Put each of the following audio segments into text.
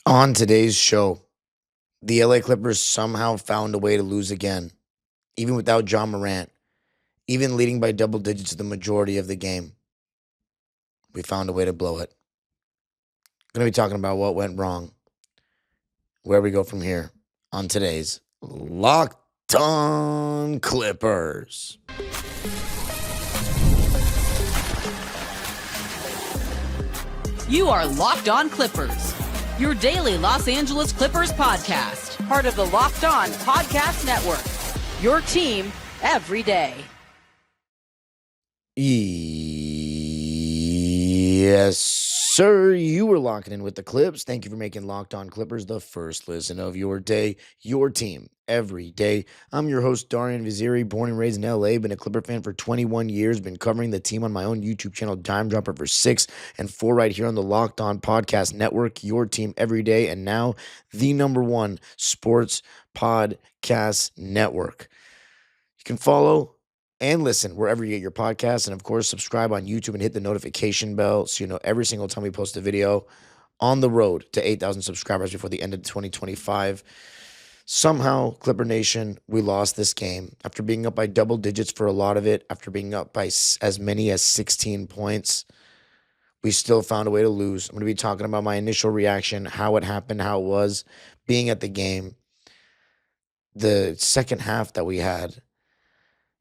On today's show, the LA Clippers somehow found a way to lose again, even without John Morant, even leading by double digits the majority of the game. We found a way to blow it. Going to be talking about what went wrong, where we go from here on today's Locked On Clippers. You are Locked On Clippers, your daily Los Angeles Clippers podcast, part of the Locked On Podcast Network, your team every day. Yes, sir. You were locking in with the Clips. Thank you for making Locked On Clippers the first listen of your day, your team every day. I'm your host, Darian Vaziri, born and raised in LA, been a Clipper fan for 21 years, been covering the team on my own YouTube channel, Dime Dropper, for 6, and 4 right here on the Locked On Podcast Network, your team every day, and now the #1 sports podcast network. You can follow and listen wherever you get your podcasts. And of course, subscribe on YouTube and hit the notification bell so you know every single time we post a video. On the road to 8,000 subscribers before the end of 2025. Somehow, Clipper Nation, we lost this game. After being up by double digits for a lot of it, after being up by as many as 16 points, we still found a way to lose. I'm going to be talking about my initial reaction, how it happened, how it was, being at the game, the second half that we had,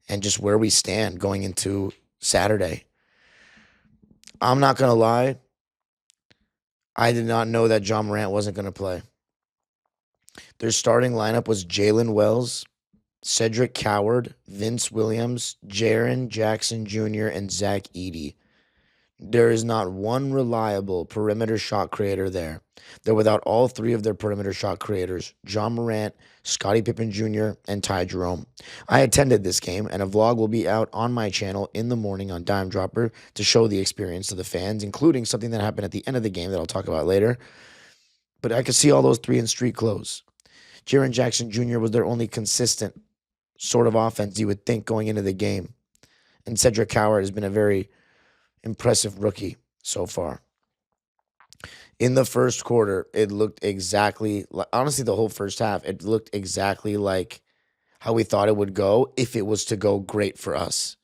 and just where we stand going into Saturday. I'm not going to lie. I did not know that John Morant wasn't going to play. Their starting lineup was Jalen Wells, Cedric Coward, Vince Williams, Jaren Jackson Jr., and Zach Edey. There is not one reliable perimeter shot creator there. They're without all three of their perimeter shot creators, John Morant, Scottie Pippen Jr., and Ty Jerome. I attended this game, and a vlog will be out on my channel in the morning on Dime Dropper to show the experience to the fans, including something that happened at the end of the game that I'll talk about later. But I could see all those three in street clothes. Jaren Jackson Jr. was their only consistent sort of offense you would think going into the game. And Cedric Coward has been a very impressive rookie so far. In the first quarter, it looked exactly like, honestly, the whole first half, it looked exactly like how we thought it would go if it was to go great for us.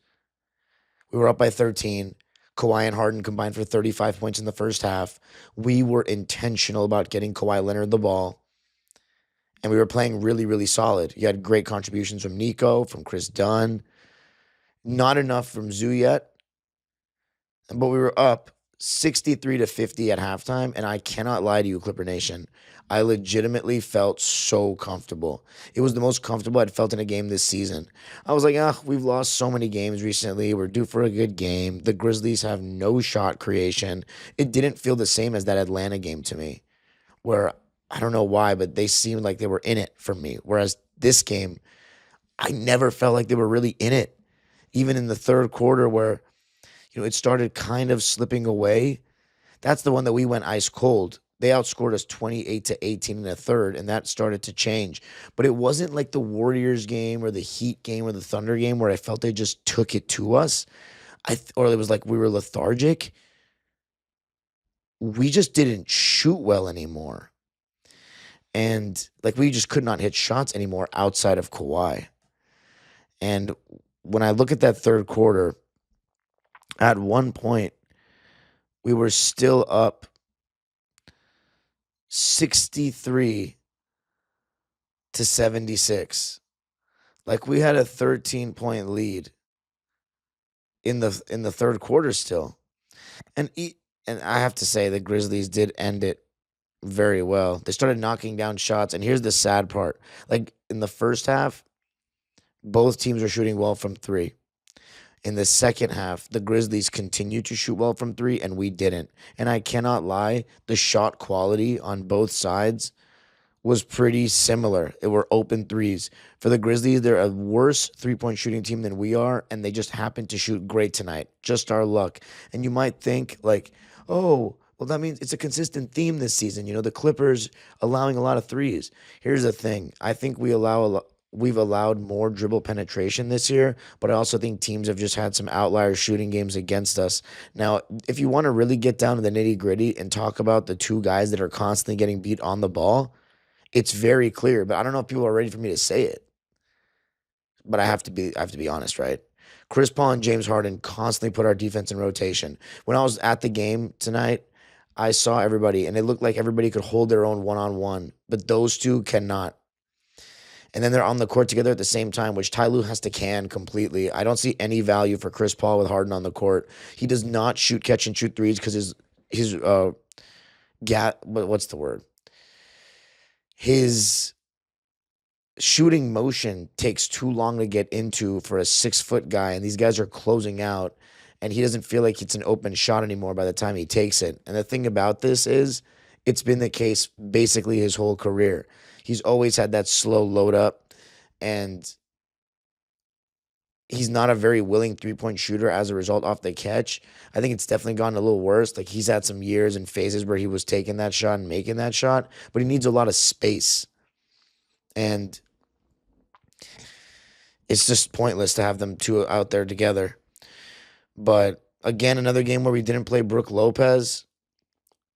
We were up by 13. Kawhi and Harden combined for 35 points in the first half. We were intentional about getting Kawhi Leonard the ball. And we were playing really, really solid. You had great contributions from Nico, from Chris Dunn. Not enough from Zoo yet. But we were up 63-50 at halftime. And I cannot lie to you, Clipper Nation. I legitimately felt so comfortable. It was the most comfortable I'd felt in a game this season. I was like, we've lost so many games recently. We're due for a good game. The Grizzlies have no shot creation. It didn't feel the same as that Atlanta game to me, where I don't know why, but they seemed like they were in it for me. Whereas this game, I never felt like they were really in it. Even in the third quarter where, it started kind of slipping away. That's the one that we went ice cold. They outscored us 28-18 in the third, and that started to change. But it wasn't like the Warriors game or the Heat game or the Thunder game where I felt they just took it to us. Or it was like we were lethargic. We just didn't shoot well anymore. And we just could not hit shots anymore outside of Kawhi. And when I look at that third quarter, at one point, we were still up 63-76. We had a 13-point lead in the third quarter still. And I have to say the Grizzlies did end it very well. They started knocking down shots, and here's the sad part. In the first half, both teams were shooting well from three. In the second half, the Grizzlies continued to shoot well from three, and we didn't. And I cannot lie, the shot quality on both sides was pretty similar. It were open threes. For the Grizzlies, they're a worse three-point shooting team than we are, and they just happened to shoot great tonight. Just our luck. And you might think, well, that means it's a consistent theme this season. The Clippers allowing a lot of threes. Here's the thing. I think we allow we've allowed more dribble penetration this year, but I also think teams have just had some outlier shooting games against us. Now, if you want to really get down to the nitty-gritty and talk about the two guys that are constantly getting beat on the ball, it's very clear, but I don't know if people are ready for me to say it. But I have to be honest, right? Chris Paul and James Harden constantly put our defense in rotation. When I was at the game tonight, I saw everybody, and it looked like everybody could hold their own one-on-one, but those two cannot. And then they're on the court together at the same time, which Ty Lue has to can completely. I don't see any value for Chris Paul with Harden on the court. He does not shoot catch and shoot threes because his what's the word? His shooting motion takes too long to get into for a 6-foot guy, and these guys are closing out, and he doesn't feel like it's an open shot anymore by the time he takes it. And the thing about this is, it's been the case basically his whole career. He's always had that slow load up, and he's not a very willing 3-point shooter as a result off the catch. I think it's definitely gotten a little worse. Like, he's had some years and phases where he was taking that shot and making that shot, but he needs a lot of space. And it's just pointless to have them two out there together. But again, another game where we didn't play Brook Lopez,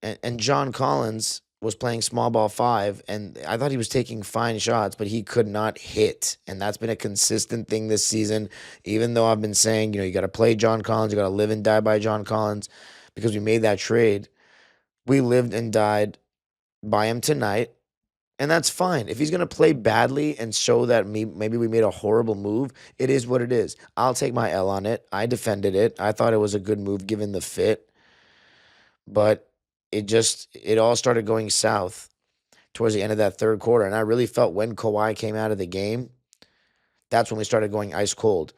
and John Collins was playing small ball 5, and I thought he was taking fine shots, but he could not hit. And that's been a consistent thing this season, even though I've been saying, you got to play John Collins, you got to live and die by John Collins, because we made that trade. We lived and died by him tonight. And that's fine. If he's going to play badly and show that maybe we made a horrible move, it is what it is. I'll take my L on it. I defended it. I thought it was a good move given the fit. But it all started going south towards the end of that third quarter. And I really felt when Kawhi came out of the game, that's when we started going ice cold.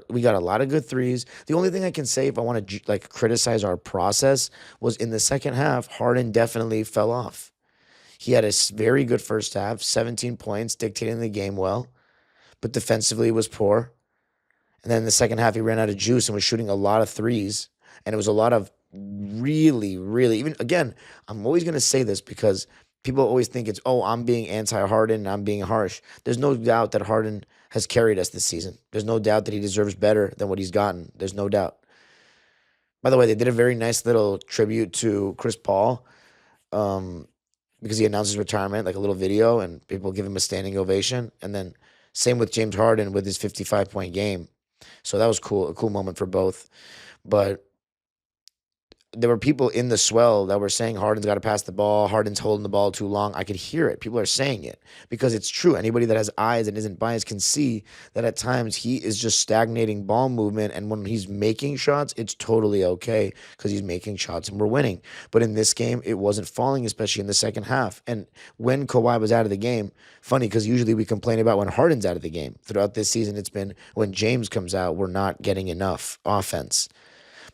We got a lot of good threes. The only thing I can say, if I want to criticize our process, was in the second half, Harden definitely fell off. He had a very good first half, 17 points, dictating the game well, but defensively was poor. And then in the second half, he ran out of juice and was shooting a lot of threes. And it was a lot of really, really, even again, I'm always going to say this because people always think it's, I'm being anti-Harden and I'm being harsh. There's no doubt that Harden has carried us this season. There's no doubt that he deserves better than what he's gotten. There's no doubt. By the way, they did a very nice little tribute to Chris Paul. Because he announced his retirement, like a little video, and people give him a standing ovation. And then same with James Harden with his 55-point game. So that was cool, a cool moment for both. But there were people in the swell that were saying Harden's got to pass the ball. Harden's holding the ball too long. I could hear it. People are saying it because it's true. Anybody that has eyes and isn't biased can see that at times he is just stagnating ball movement. And when he's making shots, it's totally okay because he's making shots and we're winning. But in this game, it wasn't falling, especially in the second half. And when Kawhi was out of the game, funny because usually we complain about when Harden's out of the game. Throughout this season, it's been when James comes out, we're not getting enough offense.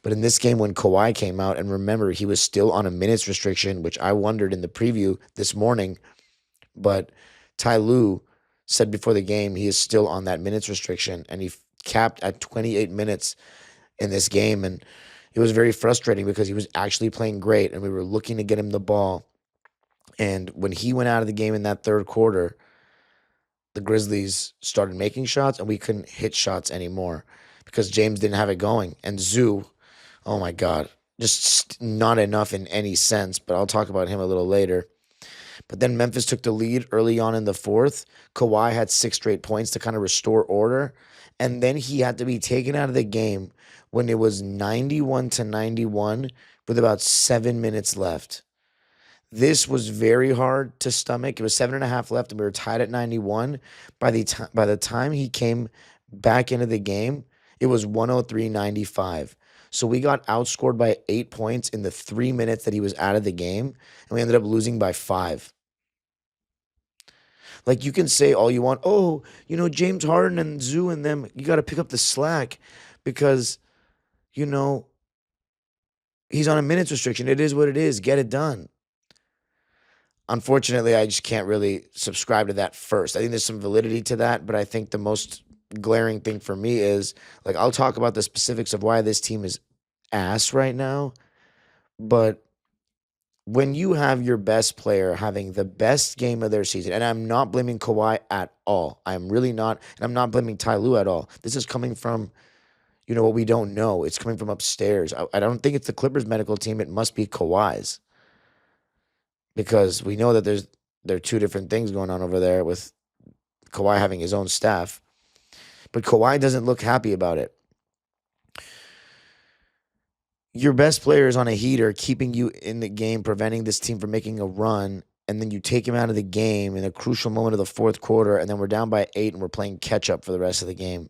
But in this game, when Kawhi came out, and remember, he was still on a minutes restriction, which I wondered in the preview this morning, but Ty Lue said before the game he is still on that minutes restriction, and he capped at 28 minutes in this game, and it was very frustrating because he was actually playing great, and we were looking to get him the ball. And when he went out of the game in that third quarter, the Grizzlies started making shots, and we couldn't hit shots anymore because James didn't have it going. And Zoo, oh my God, just not enough in any sense, but I'll talk about him a little later. But then Memphis took the lead early on in the fourth. Kawhi had 6 straight points to kind of restore order. And then he had to be taken out of the game when it was 91-91 with about 7 minutes left. This was very hard to stomach. It was 7.5 left, and we were tied at 91. By the time he came back into the game, it was 103-95. So we got outscored by 8 points in the 3 minutes that he was out of the game, and we ended up losing by 5. Like, you can say all you want, James Harden and Zoo and them, you got to pick up the slack because, he's on a minutes restriction. It is what it is. Get it done. Unfortunately, I just can't really subscribe to that first. I think there's some validity to that, but I think the most glaring thing for me is, I'll talk about the specifics of why this team is ass right now, but when you have your best player having the best game of their season, and I'm not blaming Kawhi at all. I'm really not, and I'm not blaming Ty Lue at all. This is coming from, what we don't know. It's coming from upstairs. I don't think it's the Clippers medical team. It must be Kawhi's, because we know that there are two different things going on over there with Kawhi having his own staff. But Kawhi doesn't look happy about it. Your best player is on a heater, keeping you in the game, preventing this team from making a run, and then you take him out of the game in a crucial moment of the fourth quarter, and then we're down by 8 and we're playing catch up for the rest of the game.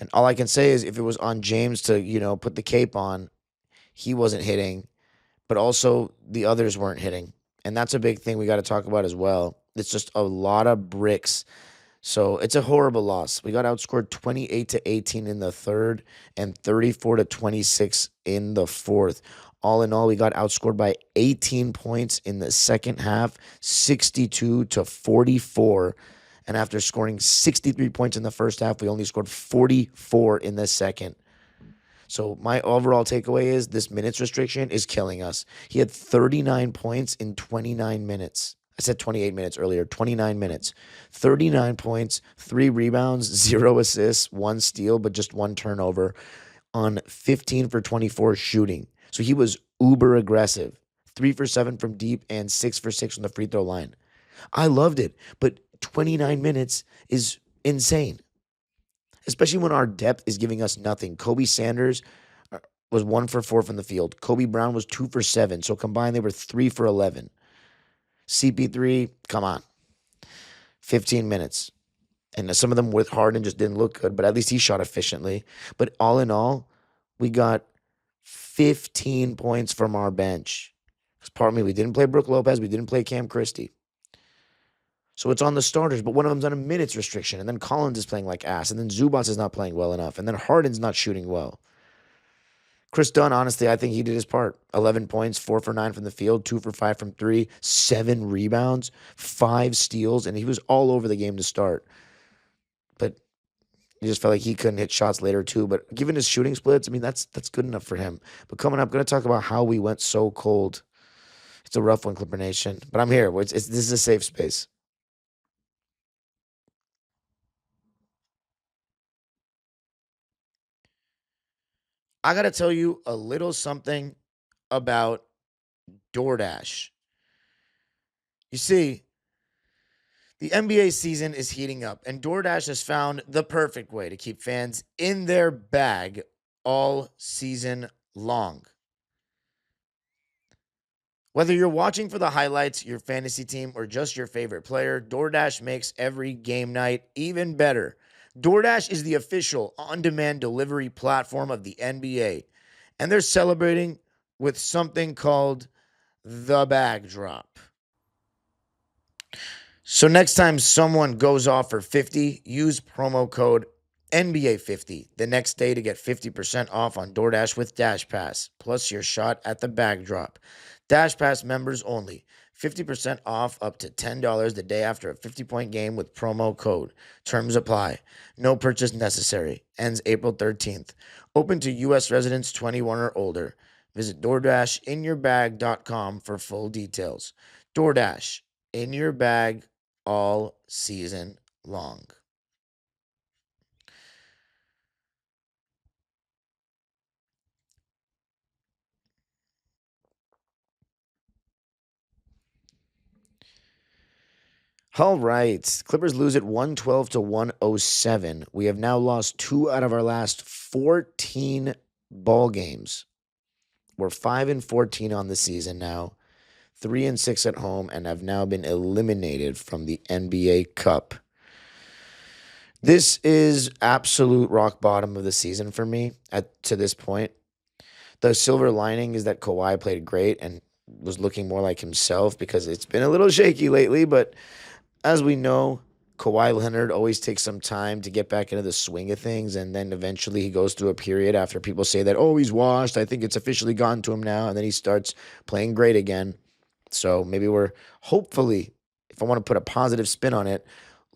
And all I can say is if it was on James to, put the cape on, he wasn't hitting, but also the others weren't hitting. And that's a big thing we got to talk about as well. It's just a lot of bricks. So it's a horrible loss. We got outscored 28-18 in the third and 34-26 in the fourth. All in all, we got outscored by 18 points in the second half, 62-44. And after scoring 63 points in the first half, we only scored 44 in the second. So my overall takeaway is this minutes restriction is killing us. He had 39 points in 29 minutes. I said 28 minutes earlier, 29 minutes. 39 points, 3 rebounds, 0 assists, 1 steal, but just 1 turnover on 15 for 24 shooting. So he was uber aggressive. 3 for 7 from deep and 6 for 6 from the free throw line. I loved it, but 29 minutes is insane, especially when our depth is giving us nothing. Kobe Sanders was 1 for 4 from the field. Kobe Brown was 2 for 7. So combined, they were 3 for 11. CP3, come on. 15 minutes. And some of them with Harden just didn't look good, but at least he shot efficiently. But all in all, we got 15 points from our bench. Pardon me, we didn't play Brook Lopez. We didn't play Cam Christie. So it's on the starters, but one of them's on a minutes restriction. And then Collins is playing like ass. And then Zubac is not playing well enough. And then Harden's not shooting well. Chris Dunn, honestly, I think he did his part. 11 points, 4 for 9 from the field, 2 for 5 from 3, 7 rebounds, 5 steals, and he was all over the game to start. But he just felt like he couldn't hit shots later too. But given his shooting splits, that's good enough for him. But coming up, going to talk about how we went so cold. It's a rough one, Clipper Nation. But I'm here. This is a safe space. I got to tell you a little something about DoorDash. You see, the NBA season is heating up, and DoorDash has found the perfect way to keep fans in their bag all season long. Whether you're watching for the highlights, your fantasy team, or just your favorite player, DoorDash makes every game night even better. DoorDash is the official on-demand delivery platform of the NBA, and they're celebrating with something called the bag drop. So next time someone goes off for 50, use promo code NBA50 the next day to get 50% off on DoorDash with Dash Pass, plus your shot at the bag drop. Dash Pass members only. 50% off up to $10 the day after a 50-point game with promo code. Terms apply. No purchase necessary. Ends April 13th. Open to U.S. residents 21 or older. Visit DoorDashInYourBag.com for full details. DoorDash, in your bag all season long. All right. Clippers lose at 112-107. We have now lost 2 out of our last 14 ball games. We're 5-14 on the season now, 3-6 at home, and have now been eliminated from the NBA Cup. This is absolute rock bottom of the season for me to this point. The silver lining is that Kawhi played great and was looking more like himself, because it's been a little shaky lately, but as we know, Kawhi Leonard always takes some time to get back into the swing of things, and then eventually he goes through a period after people say that, oh, he's washed, I think it's officially gotten to him now, and then he starts playing great again. So maybe we're hopefully, if I want to put a positive spin on it,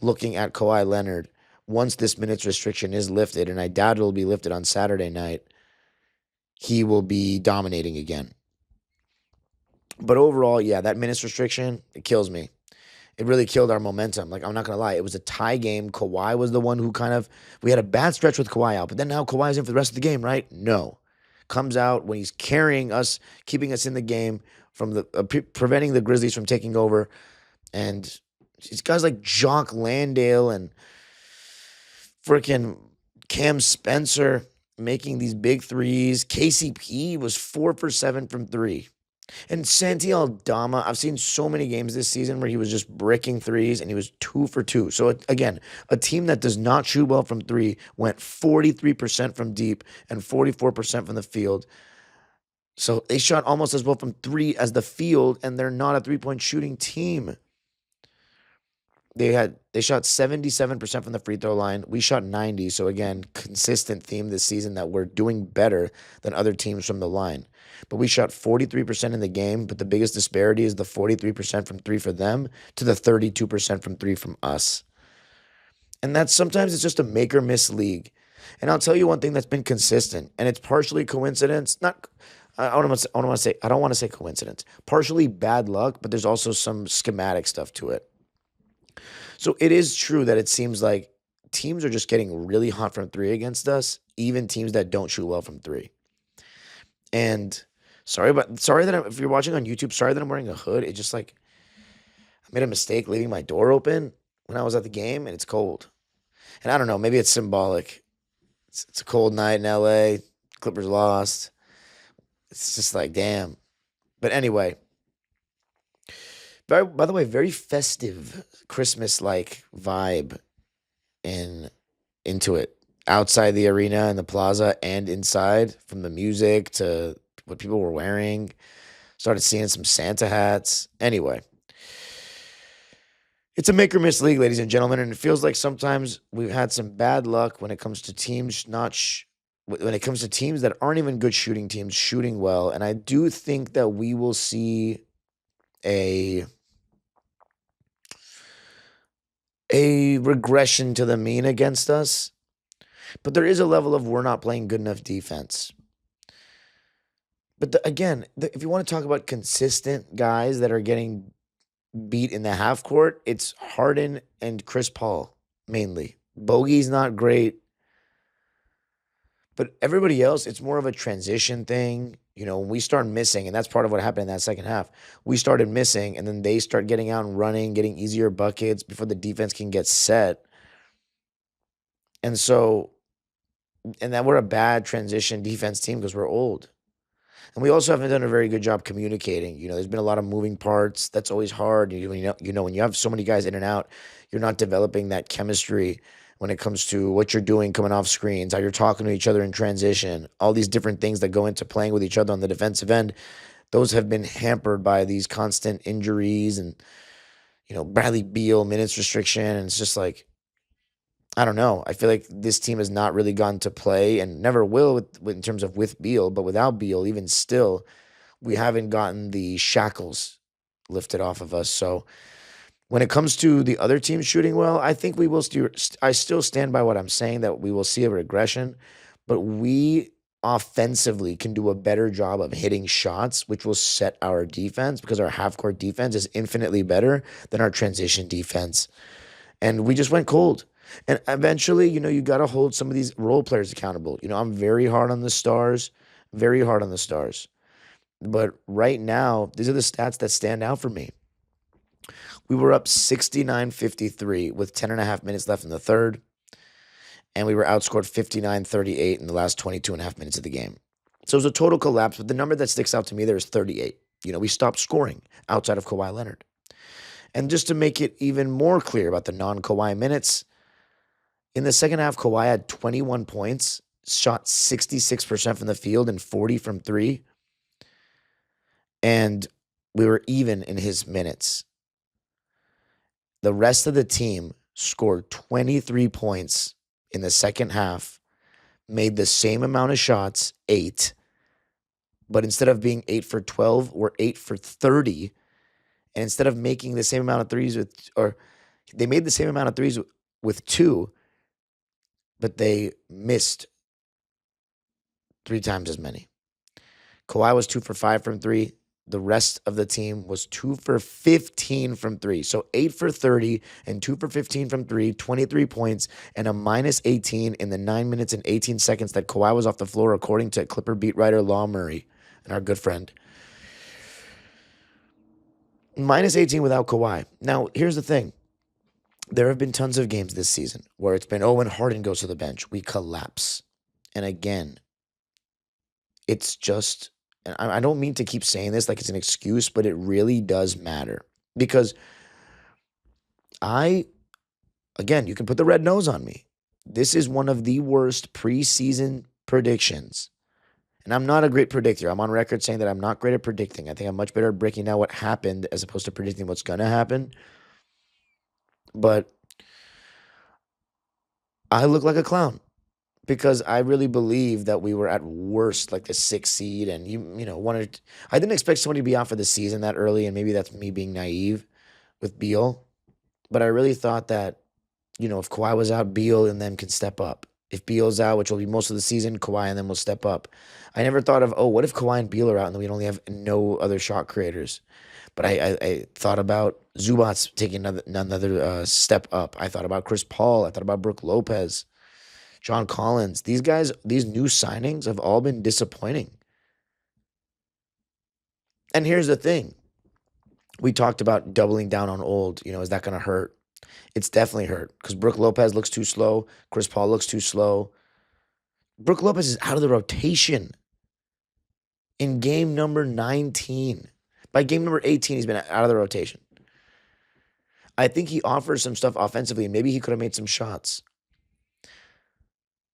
looking at Kawhi Leonard, once this minutes restriction is lifted, and I doubt it'll be lifted on Saturday night, he will be dominating again. But overall, yeah, that minutes restriction, it kills me. It really killed our momentum. Like, I'm not going to lie. It was a tie game. Kawhi was the one who we had a bad stretch with Kawhi out, but then now Kawhi's in for the rest of the game, right? No. Comes out when he's carrying us, keeping us in the game, from preventing the Grizzlies from taking over. And these guys like Jock Landale and freaking Cam Spencer making these big threes. KCP was 4 for 7 from three. And Santi Aldama, I've seen so many games this season where he was just bricking threes and he was 2 for 2. So again, a team that does not shoot well from three went 43% from deep and 44% from the field. So they shot almost as well from three as the field, and they're not a three-point shooting team. They shot 77% from the free throw line. We shot 90. So again, consistent theme this season that we're doing better than other teams from the line. But we shot 43% in the game, but the biggest disparity is the 43% from three for them to the 32% from three from us. And that's sometimes it's just a make or miss league. And I'll tell you one thing that's been consistent, and it's partially coincidence. I don't want to say coincidence. Partially bad luck, but there's also some schematic stuff to it. So it is true that it seems like teams are just getting really hot from three against us, even teams that don't shoot well from three. And if you're watching on YouTube, sorry that I'm wearing a hood. It's just like I made a mistake leaving my door open when I was at the game, and it's cold. And I don't know, maybe it's symbolic. It's a cold night in LA. Clippers lost. It's just like, damn. But anyway, by the way, very festive Christmas-like vibe into it. Outside the arena and the plaza and inside, from the music to what people were wearing. Started seeing some Santa hats. Anyway, it's a make or miss league, ladies and gentlemen, and it feels like sometimes we've had some bad luck when it comes to teams when it comes to teams that aren't even good shooting teams shooting well. And I do think that we will see a regression to the mean against us. But there is a level of we're not playing good enough defense. But if you want to talk about consistent guys that are getting beat in the half court, it's Harden and Chris Paul mainly. Bogey's not great. But everybody else, it's more of a transition thing. When we start missing, and that's part of what happened in that second half. We started missing, and then they start getting out and running, getting easier buckets before the defense can get set. And that we're a bad transition defense team because we're old. And we also haven't done a very good job communicating. There's been a lot of moving parts. That's always hard. When you have so many guys in and out, you're not developing that chemistry when it comes to what you're doing coming off screens, how you're talking to each other in transition, all these different things that go into playing with each other on the defensive end. Those have been hampered by these constant injuries and, Bradley Beal minutes restriction. And it's just like, I don't know. I feel like this team has not really gone to play and never will in terms of with Beal, but without Beal, even still, we haven't gotten the shackles lifted off of us. So when it comes to the other teams shooting well, I think we will I still stand by what I'm saying, that we will see a regression, but we offensively can do a better job of hitting shots, which will set our defense, because our half-court defense is infinitely better than our transition defense. And we just went cold. And eventually, you got to hold some of these role players accountable. I'm very hard on the stars, very hard on the stars. But right now, these are the stats that stand out for me. We were up 69-53 with 10 and a half minutes left in the third. And we were outscored 59-38 in the last 22 and a half minutes of the game. So it was a total collapse. But the number that sticks out to me there is 38. We stopped scoring outside of Kawhi Leonard. And just to make it even more clear about the non-Kawhi minutes, in the second half, Kawhi had 21 points, shot 66% from the field and 40 from three. And we were even in his minutes. The rest of the team scored 23 points in the second half, made the same amount of shots, 8, but instead of being 8 for 12, we're 8 for 30. And instead of making the same amount of threes they made the same amount of threes with 2, but they missed 3 times as many. Kawhi was 2 for 5 from 3. the rest of the team was 2 for 15 from three. So 8 for 30 and 2 for 15 from three, 23 points, and a minus 18 in the 9 minutes and 18 seconds that Kawhi was off the floor, according to Clipper beat writer Law Murray and our good friend. Minus 18 without Kawhi. Now, here's the thing. There have been tons of games this season where it's been, when Harden goes to the bench, we collapse. And again, it's just, and I don't mean to keep saying this like it's an excuse, but it really does matter. Because again, you can put the red nose on me. This is one of the worst preseason predictions. And I'm not a great predictor. I'm on record saying that I'm not great at predicting. I think I'm much better at breaking down what happened as opposed to predicting what's going to happen. But I look like a clown because I really believe that we were at worst like the 6th seed, and I didn't expect somebody to be out for the season that early, and maybe that's me being naive with Beal, but I really thought that if Kawhi was out, Beal and them can step up. If Beal's out, which will be most of the season, Kawhi and them will step up. I never thought of, what if Kawhi and Beal are out and we only have no other shot creators? But I thought about Zubac taking another step up. I thought about Chris Paul. I thought about Brook Lopez. John Collins, these guys, these new signings have all been disappointing. And here's the thing. We talked about doubling down on old. Is that going to hurt? It's definitely hurt because Brook Lopez looks too slow. Chris Paul looks too slow. Brook Lopez is out of the rotation in game number 19. By game number 18, he's been out of the rotation. I think he offers some stuff offensively, and maybe he could have made some shots.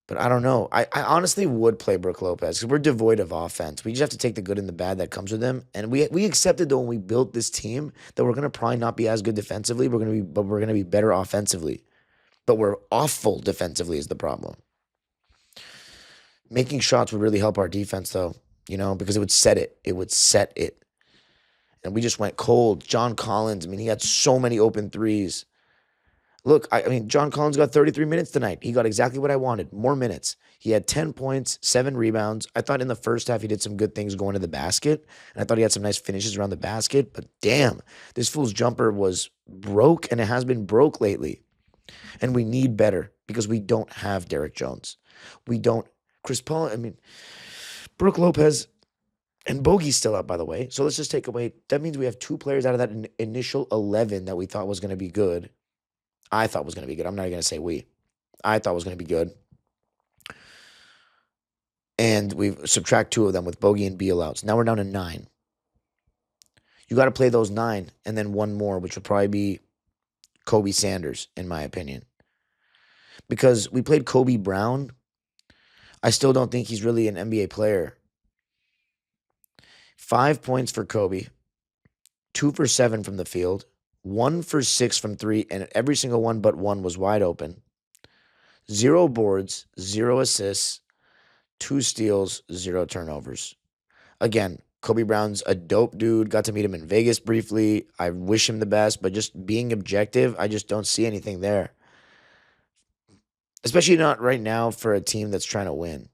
But I don't know. I honestly would play Brook Lopez because we're devoid of offense. We just have to take the good and the bad that comes with him. And we accepted, though, when we built this team that we're going to probably not be as good defensively. We're going to be better offensively. But we're awful defensively is the problem. Making shots would really help our defense, though, because it would set it. It would set it. And we just went cold. John Collins, he had so many open threes. Look, John Collins got 33 minutes tonight. He got exactly what I wanted, more minutes. He had 10 points, 7 rebounds. I thought in the first half he did some good things going to the basket, and I thought he had some nice finishes around the basket, but damn, this fool's jumper was broke, and it has been broke lately. And we need better because we don't have Derek Jones. We don't. Chris Paul, Brook Lopez, and Bogey's still out, by the way. So let's just take away. That means we have 2 players out of that initial 11 that we thought was going to be good. I thought was going to be good. I'm not going to say we. I thought was going to be good. And we subtract 2 of them with Bogey and Beal out. So now we're down to 9. You got to play those 9 and then 1 more, which would probably be Kobe Sanders, in my opinion. Because we played Kobe Brown. I still don't think he's really an NBA player. 5 points for Kobe. 2 for 7 from the field. 1 for 6 from 3, and every single one but 1 was wide open. 0 boards, 0 assists, 2 steals, 0 turnovers. Again, Kobe Brown's a dope dude. Got to meet him in Vegas briefly. I wish him the best, but just being objective, I just don't see anything there. Especially not right now for a team that's trying to win.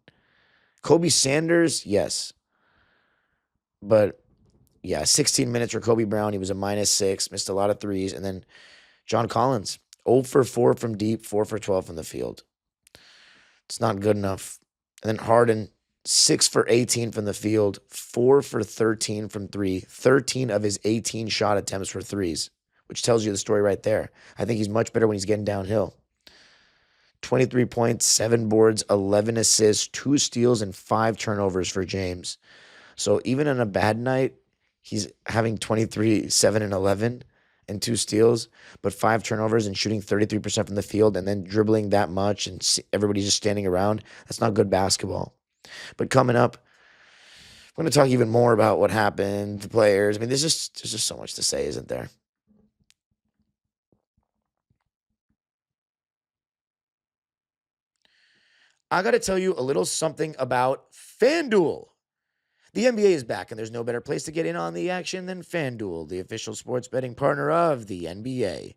Kobe Sanders, yes. But yeah, 16 minutes for Kobe Brown. He was a -6, missed a lot of threes. And then John Collins, 0 for 4 from deep, 4 for 12 from the field. It's not good enough. And then Harden, 6 for 18 from the field, 4 for 13 from 3, 13 of his 18 shot attempts for threes, which tells you the story right there. I think he's much better when he's getting downhill. 23 points, 7 boards, 11 assists, 2 steals, and 5 turnovers for James. So even on a bad night, he's having 23, 7, and 11 and 2 steals, but 5 turnovers and shooting 33% from the field and then dribbling that much and everybody's just standing around. That's not good basketball. But coming up, I'm going to talk even more about what happened, the players. There's just so much to say, isn't there? I got to tell you a little something about FanDuel. The NBA is back, and there's no better place to get in on the action than FanDuel, the official sports betting partner of the NBA.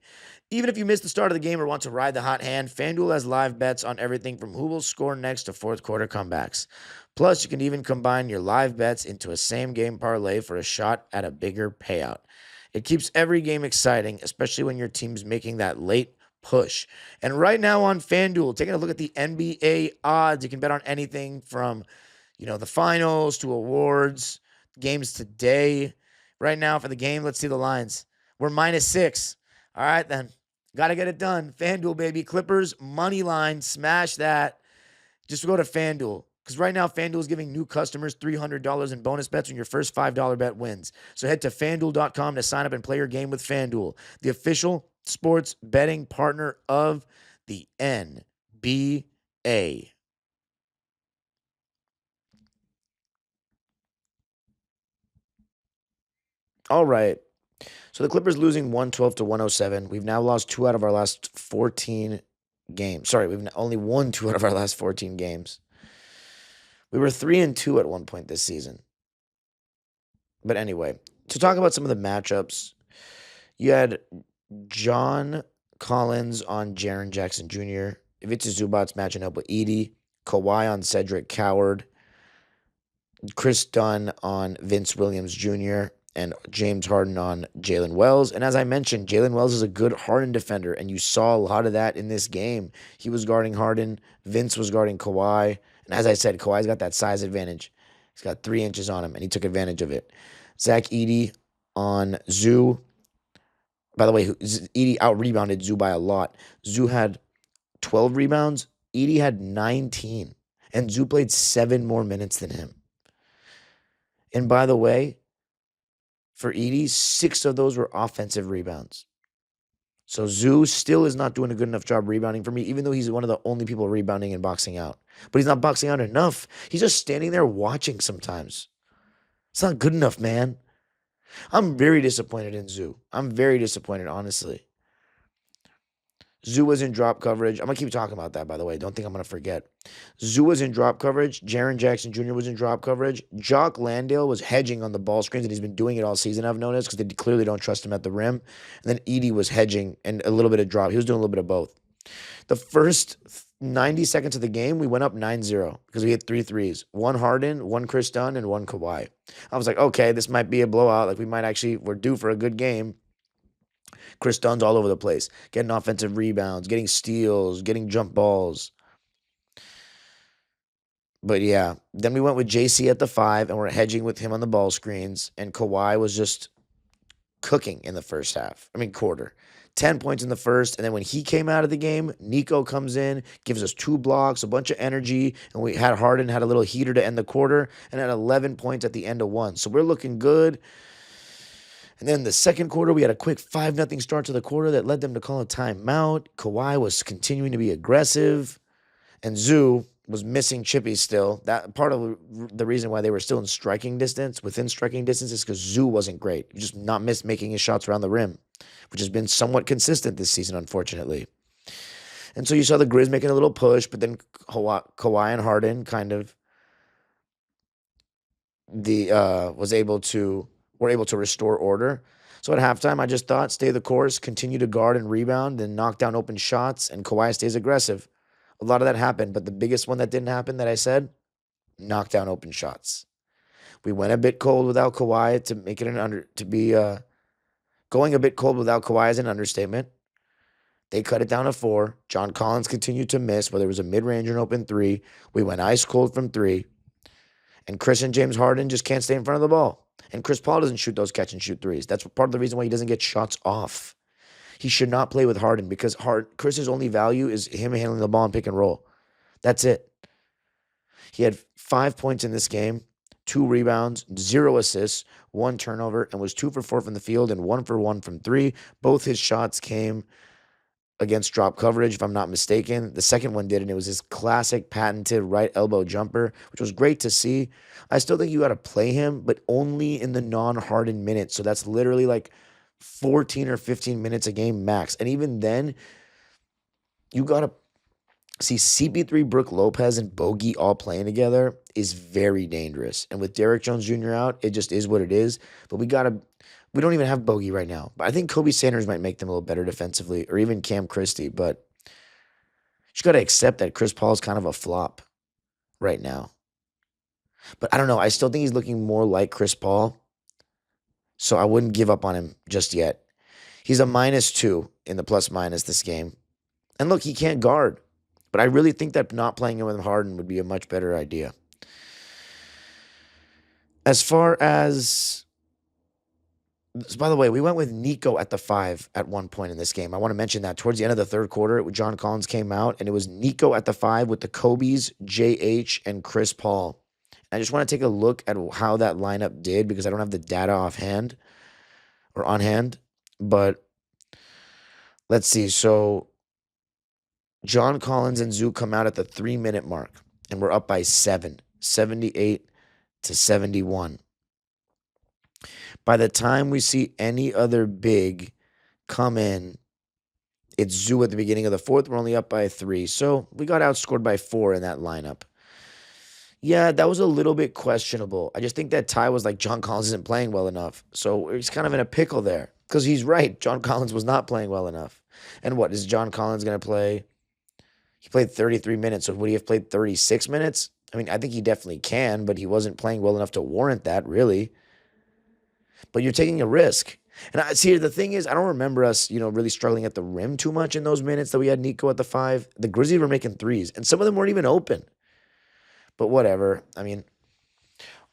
Even if you missed the start of the game or want to ride the hot hand, FanDuel has live bets on everything from who will score next to fourth quarter comebacks. Plus, you can even combine your live bets into a same game parlay for a shot at a bigger payout. It keeps every game exciting, especially when your team's making that late push. And right now on FanDuel, taking a look at the NBA odds, you can bet on anything from the finals to awards, games today. Right now for the game, let's see the lines. We're -6. All right, then. Got to get it done. FanDuel, baby. Clippers, money line. Smash that. Just go to FanDuel. Because right now, FanDuel is giving new customers $300 in bonus bets when your first $5 bet wins. So head to FanDuel.com to sign up and play your game with FanDuel, the official sports betting partner of the NBA. All right. So the Clippers losing 112 to 107. We've now lost 2 out of our last 14 games. Sorry, we've only won 2 out of our last 14 games. We were 3-2 at one point this season. But anyway, to talk about some of the matchups, you had John Collins on Jaren Jackson Jr., Ivica Zubac matching up with Edey, Kawhi on Cedric Coward, Chris Dunn on Vince Williams Jr., and James Harden on Jalen Wells. And as I mentioned, Jalen Wells is a good Harden defender, and you saw a lot of that in this game. He was guarding Harden. Vince was guarding Kawhi. And as I said, Kawhi's got that size advantage. He's got 3 inches on him, and he took advantage of it. Zach Edey on Zoo. By the way, Edey out-rebounded Zoo by a lot. Zoo had 12 rebounds. Edey had 19. And Zoo played 7 more minutes than him. And by the way, for Edey, 6 of those were offensive rebounds. So Zoo still is not doing a good enough job rebounding for me, even though he's one of the only people rebounding and boxing out. But he's not boxing out enough. He's just standing there watching sometimes. It's not good enough, man. I'm very disappointed in Zoo. I'm very disappointed, honestly. Zoo was in drop coverage. I'm going to keep talking about that, by the way. Don't think I'm going to forget. Zoo was in drop coverage. Jaren Jackson Jr. was in drop coverage. Jock Landale was hedging on the ball screens, and he's been doing it all season, I've noticed, because they clearly don't trust him at the rim. And then Edey was hedging and a little bit of drop. He was doing a little bit of both. The first 90 seconds of the game, we went up 9-0 because we hit 3 threes. 1 Harden, 1 Chris Dunn, and 1 Kawhi. I was like, okay, this might be a blowout. Like, we're due for a good game. Chris Dunn's all over the place, getting offensive rebounds, getting steals, getting jump balls. But yeah, then we went with JC at the 5, and we're hedging with him on the ball screens, and Kawhi was just cooking in the first half. Quarter. 10 points in the first, and then when he came out of the game, Nico comes in, gives us 2 blocks, a bunch of energy, and we had Harden had a little heater to end the quarter, and had 11 points at the end of 1. So we're looking good. And then the second quarter, we had a quick 5-0 start to the quarter that led them to call a timeout. Kawhi was continuing to be aggressive, and Zoo was missing Chippy still. That part of the reason why they were still within striking distance, is because Zoo wasn't great. He just not making his shots around the rim, which has been somewhat consistent this season, unfortunately. And so you saw the Grizz making a little push, but then Kawhi and Harden kind of were able to restore order. So at halftime, I just thought, stay the course, continue to guard and rebound, and knock down open shots, and Kawhi stays aggressive. A lot of that happened, but the biggest one that didn't happen that I said, knock down open shots. We went a bit cold without Kawhi to make it going a bit cold without Kawhi is an understatement. They cut it down to 4. John Collins continued to miss, whether it was a mid-range or an open 3. We went ice cold from 3. And Chris and James Harden just can't stay in front of the ball. And Chris Paul doesn't shoot those catch-and-shoot threes. That's part of the reason why he doesn't get shots off. He should not play with Harden because Chris's only value is him handling the ball and pick and roll. That's it. He had 5 points in this game, 2 rebounds, 0 assists, 1 turnover, and was 2 for 4 from the field and 1 for 1 from 3. Both his shots came against drop coverage, if I'm not mistaken. The second one did, and it was his classic patented right elbow jumper, which was great to see. I still think you got to play him, but only in the non-Harden minutes. So that's literally like 14 or 15 minutes a game max. And even then, you got to See, CP3, Brook, Lopez, and Bogey all playing together is very dangerous. And with Derrick Jones Jr. out, it just is what it is. But we don't even have Bogey right now. But I think Kobe Sanders might make them a little better defensively, or even Cam Christie. But you just got to accept that Chris Paul is kind of a flop right now. But I don't know. I still think he's looking more like Chris Paul. So I wouldn't give up on him just yet. He's a -2 in the plus minus this game. And look, he can't guard. But I really think that not playing him with Harden would be a much better idea. As far as, by the way, we went with Nico at the 5 at one point in this game. I want to mention that towards the end of the third quarter, John Collins came out, and it was Nico at the 5 with the Kobe's, JH, and Chris Paul. I just want to take a look at how that lineup did because I don't have the data offhand or on hand. But let's see. So John Collins and Zoo come out at the 3-minute mark, and we're up by 7, 78-71. By the time we see any other big come in, it's Zoo at the beginning of the fourth. We're only up by 3. So we got outscored by 4 in that lineup. Yeah, that was a little bit questionable. I just think that Ty was like, John Collins isn't playing well enough. So he's kind of in a pickle there because he's right. John Collins was not playing well enough. And what, is John Collins going to play? He played 33 minutes. So would he have played 36 minutes? I mean, I think he definitely can, but he wasn't playing well enough to warrant that, really. But you're taking a risk. And see, the thing is, I don't remember us, really struggling at the rim too much in those minutes that we had Nico at the 5. The Grizzlies were making threes, and some of them weren't even open. But whatever. I mean,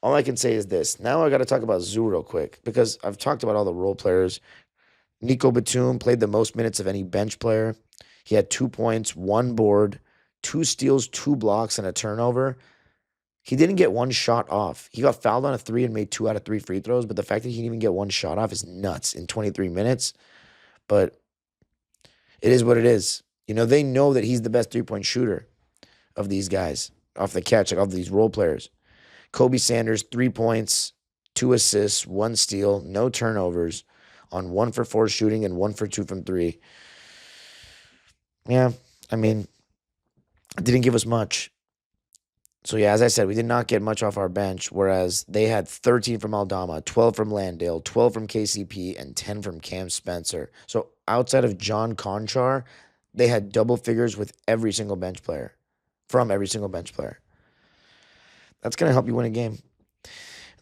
all I can say is this. Now I got to talk about Zoo real quick because I've talked about all the role players. Nico Batum played the most minutes of any bench player. He had 2 points, 1 board, 2 steals, 2 blocks, and a turnover. He didn't get 1 shot off. He got fouled on a 3 and made 2 out of 3 free throws, but the fact that he didn't even get 1 shot off is nuts in 23 minutes. But it is what it is. They know that he's the best three-point shooter of these guys. Off the catch, like of these role players. Kobe Sanders, 3 points, 2 assists, 1 steal, no turnovers on 1 for 4 shooting and 1 for 2 from 3. Yeah, I mean, it didn't give us much. So yeah, as I said, we did not get much off our bench, whereas they had 13 from Aldama, 12 from Landale, 12 from KCP, and 10 from Cam Spencer. So outside of John Conchar, they had double figures with every single bench player. From every single bench player. That's going to help you win a game. And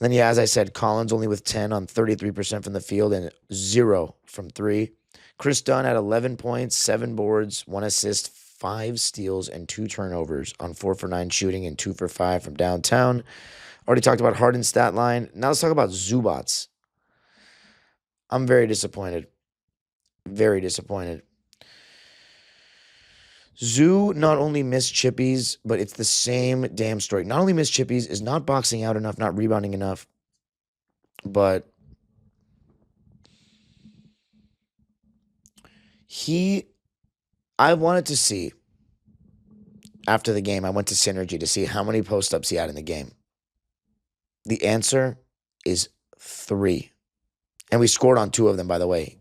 then, yeah, as I said, Collins only with 10 on 33% from the field and 0 from 3. Chris Dunn had 11 points, 7 boards, 1 assist, 5 steals, and 2 turnovers on 4 for 9 shooting and 2 for 5 from downtown. Already talked about Harden's stat line. Now let's talk about Zubac. I'm very disappointed. Very disappointed. Zoo not only missed chippies, but it's the same damn story. Not only missed chippies, is not boxing out enough, not rebounding enough, but I wanted to see, after the game, I went to Synergy to see how many post-ups he had in the game. The answer is 3. And we scored on 2 of them, by the way.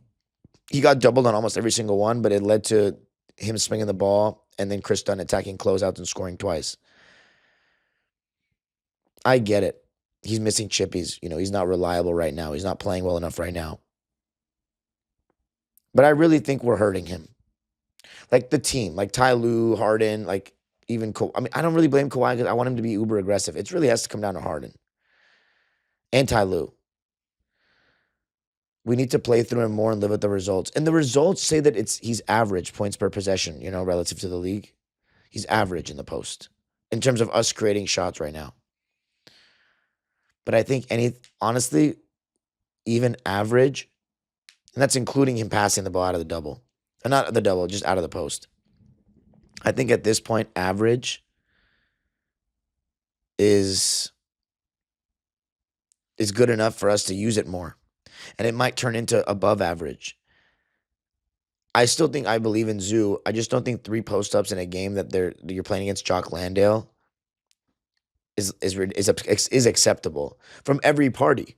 He got doubled on almost every single one, but it led to him swinging the ball, and then Chris Dunn attacking closeouts and scoring twice. I get it. He's missing chippies. He's not reliable right now. He's not playing well enough right now. But I really think we're hurting him. Like the team, like Ty Lue, Harden, like even I don't really blame Kawhi because I want him to be uber aggressive. It really has to come down to Harden and Ty Lue. We need to play through him more and live with the results. And the results say that he's average points per possession, relative to the league. He's average in the post in terms of us creating shots right now. But I think honestly, even average, and that's including him passing the ball out of the double. Not the double, just out of the post. I think at this point, average is good enough for us to use it more. And it might turn into above average. I still think I believe in Zoo. I just don't think 3 post-ups in a game that you're playing against Jock Landale is acceptable from every party.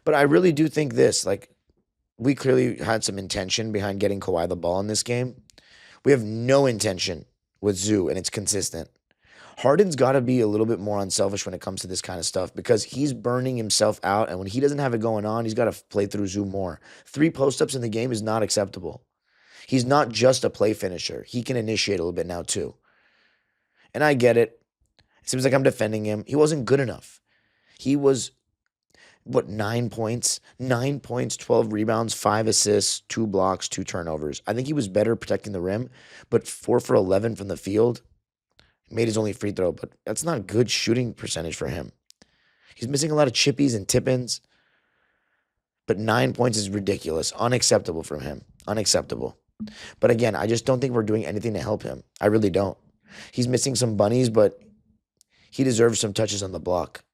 But I really do think this, like, we clearly had some intention behind getting Kawhi the ball in this game. We have no intention with Zoo, and it's consistent. Harden's got to be a little bit more unselfish when it comes to this kind of stuff because he's burning himself out, and when he doesn't have it going on, he's got to play through Zoo more. 3 post-ups in the game is not acceptable. He's not just a play finisher. He can initiate a little bit now too. And I get it. It seems like I'm defending him. He wasn't good enough. He was, 9 points? 9 points, 12 rebounds, 5 assists, 2 blocks, 2 turnovers. I think he was better protecting the rim, but 4 for 11 from the field. Made his only free throw, but that's not good shooting percentage for him. He's missing a lot of chippies and tip-ins, but 9 points is ridiculous. Unacceptable from him. Unacceptable. But again, I just don't think we're doing anything to help him. I really don't. He's missing some bunnies, but he deserves some touches on the block.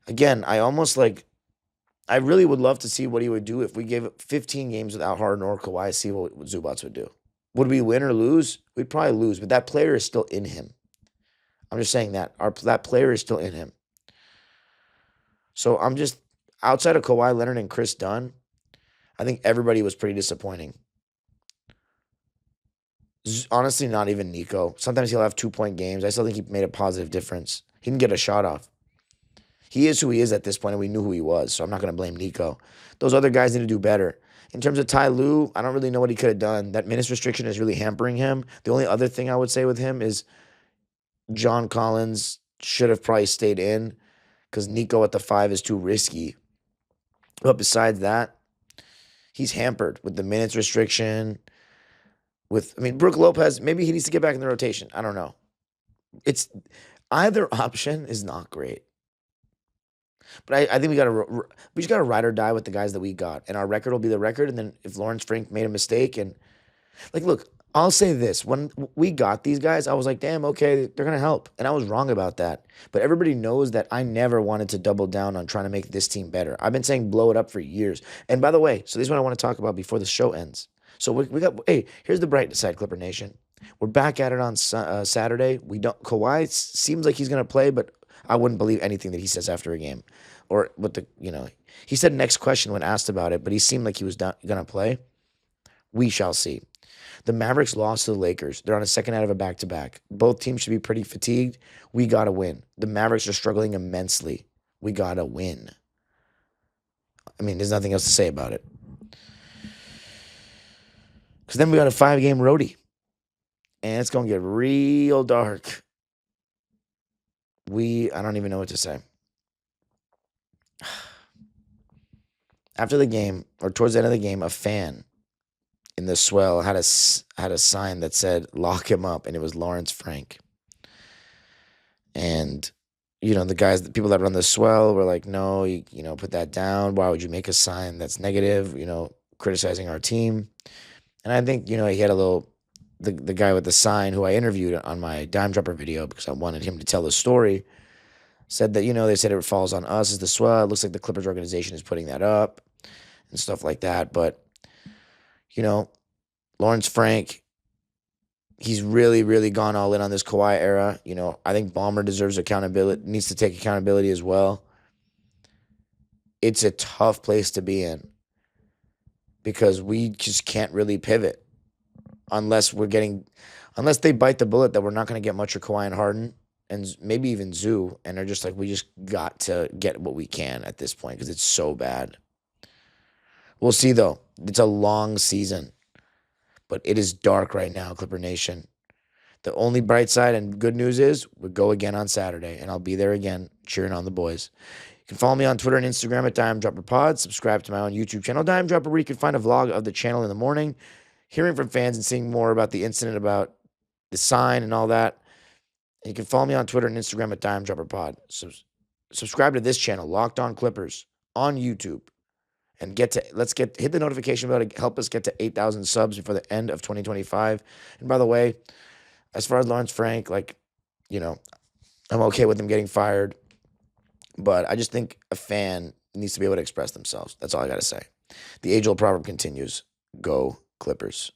Again, I really would love to see what he would do if we gave 15 games without Harden or Kawhi, see what Zubac would do. Would we win or lose? We'd probably lose, but that player is still in him. I'm just saying that. That player is still in him. So I'm just, outside of Kawhi Leonard and Chris Dunn, I think everybody was pretty disappointing. Honestly, not even Nico. Sometimes he'll have 2-point games. I still think he made a positive difference. He didn't get a shot off. He is who he is at this point, and we knew who he was, so I'm not going to blame Nico. Those other guys need to do better. In terms of Ty Lue, I don't really know what he could have done. That minutes restriction is really hampering him. The only other thing I would say with him is John Collins should have probably stayed in because Nico at the 5 is too risky. But besides that, he's hampered with the minutes restriction. Brook Lopez, maybe he needs to get back in the rotation. I don't know. It's either option is not great. But I think we just got to ride or die with the guys that we got. And our record will be the record. And then if Lawrence Frank made a mistake look, I'll say this. When we got these guys, I was like, damn, okay, they're going to help. And I was wrong about that. But everybody knows that I never wanted to double down on trying to make this team better. I've been saying blow it up for years. And by the way, so this is what I want to talk about before the show ends. So here's the bright side, Clipper Nation. We're back at it on Saturday. Kawhi seems like he's going to play, but I wouldn't believe anything that he says after a game. Or he said next question when asked about it, but he seemed like he was going to play. We shall see. The Mavericks lost to the Lakers. They're on a second out of a back-to-back. Both teams should be pretty fatigued. We got to win. The Mavericks are struggling immensely. We got to win. There's nothing else to say about it. Because then we got a 5-game roadie. And it's going to get real dark. I don't even know what to say. After the game, or towards the end of the game, a fan in the swell had a sign that said, lock him up, and it was Lawrence Frank. And, the people that run the swell were like, no, put that down. Why would you make a sign that's negative, criticizing our team? And I think, he had the guy with the sign who I interviewed on my Dime Dropper video because I wanted him to tell the story, said that, they said it falls on us as the swell. It looks like the Clippers organization is putting that up and stuff like that. But, Lawrence Frank, he's really, really gone all in on this Kawhi era. I think Ballmer deserves accountability, needs to take accountability as well. It's a tough place to be in because we just can't really pivot unless they bite the bullet that we're not going to get much of Kawhi and Harden and maybe even Zoo, and they're just like, we just got to get what we can at this point because it's so bad. We'll see, though. It's a long season, but it is dark right now, Clipper Nation. The only bright side and good news is we go again on Saturday, and I'll be there again cheering on the boys. You can follow me on Twitter and Instagram at Dime Dropper Pod. Subscribe to my own YouTube channel, Dime Dropper, where you can find a vlog of the channel in the morning, hearing from fans and seeing more about the incident, about the sign and all that. And you can follow me on Twitter and Instagram at Dime Dropper Pod. Subscribe to this channel, Locked On Clippers, on YouTube. And hit the notification bell to help us get to 8,000 subs before the end of 2025. And by the way, as far as Lawrence Frank, I'm okay with him getting fired. But I just think a fan needs to be able to express themselves. That's all I got to say. The age-old proverb continues. Go Clippers.